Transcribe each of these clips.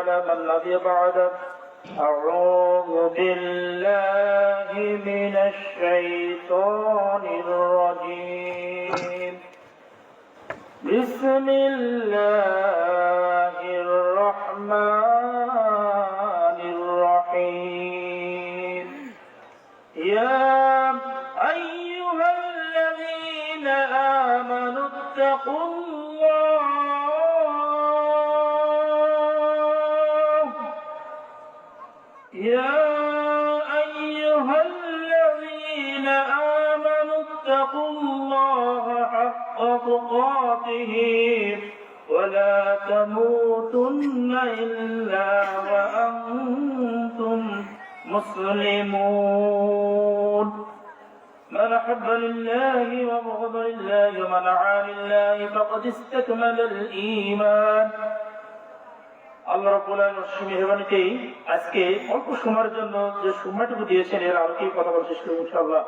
يعلم الذي بعده. أعوذ بالله من الشيطان الرجيم. بسم الله الرحمن الرحيم. يا أيها الذين آمنوا اتقوا الله يا أيها الذين آمنوا اتقوا الله حق تقاته ولا تموتن إلا وأنتم مسلمون. من أحب لله وبغض لله ومن عاد لله فقد استكمل الإيمان. আল্লাহ রাব্বুল আলামিন মেহেরবানিতে আজকে অল্প সময়ের জন্য যে সময়টুকু দিয়েছেন এর আলোকে কথা বলার চেষ্টা করব ইনশাআল্লাহ।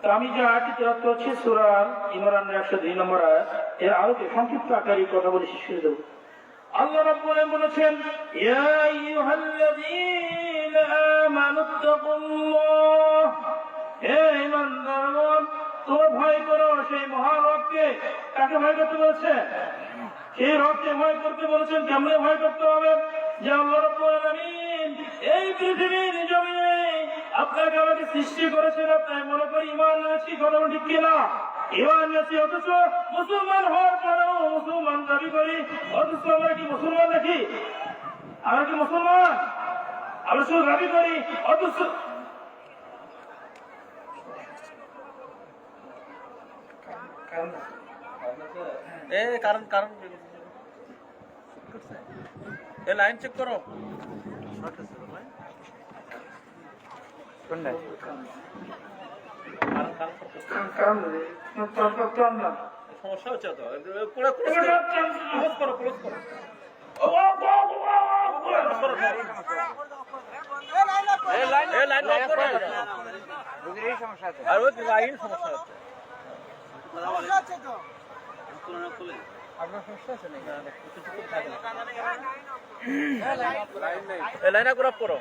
তো আমি যে আয়াতটি তেলাওয়াত করছি সূরা ইমরানের 102 নম্বর আয়াত, এর আলোকে সংক্ষিপ্ত আকারে কথা বলে শেষ করে দেব। আল্লাহ রাব্বুল আলামিন বলেছেন, ইয়া আইয়ুহাল্লাযীনা আমানুত্তাকুল্লাহ, হে ঈমানদারগণ তোমরা ভয় করো সেই মহান রবকে। কাকে ভয় করতে বলেছে? সেই রবকে ভয় করতে বলেছেন। কেমনে ভয় করতে হবে? যে আল্লাহ রাব্বুল আলামিন এই পৃথিবীর জমিনে আপনাকে আমাকে সৃষ্টি করেছেন, আপনাকে মনে করি ঈমান এনেছি, কথা ঠিক কিনা? ঈমান এনেছি অথচ মুসলমান হওয়ার পরেও মুসলমান দাবি করি, অথচ আমরা কি মুসলমান নাকি? আমরা কি মুসলমান? আমরা শুধু দাবি করি অথচ লাইন চেক করো। সমস্যা হচ্ছে তো, ক্লোজ করো, ক্লোজ করো। লাইন লক করো। সমস্যা আছে, আর ওই লাইন সমস্যা হচ্ছে। আপনার সমস্যা আছে নাকি? লাইন আপ করো।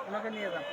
ওনাকে নিয়ে যান।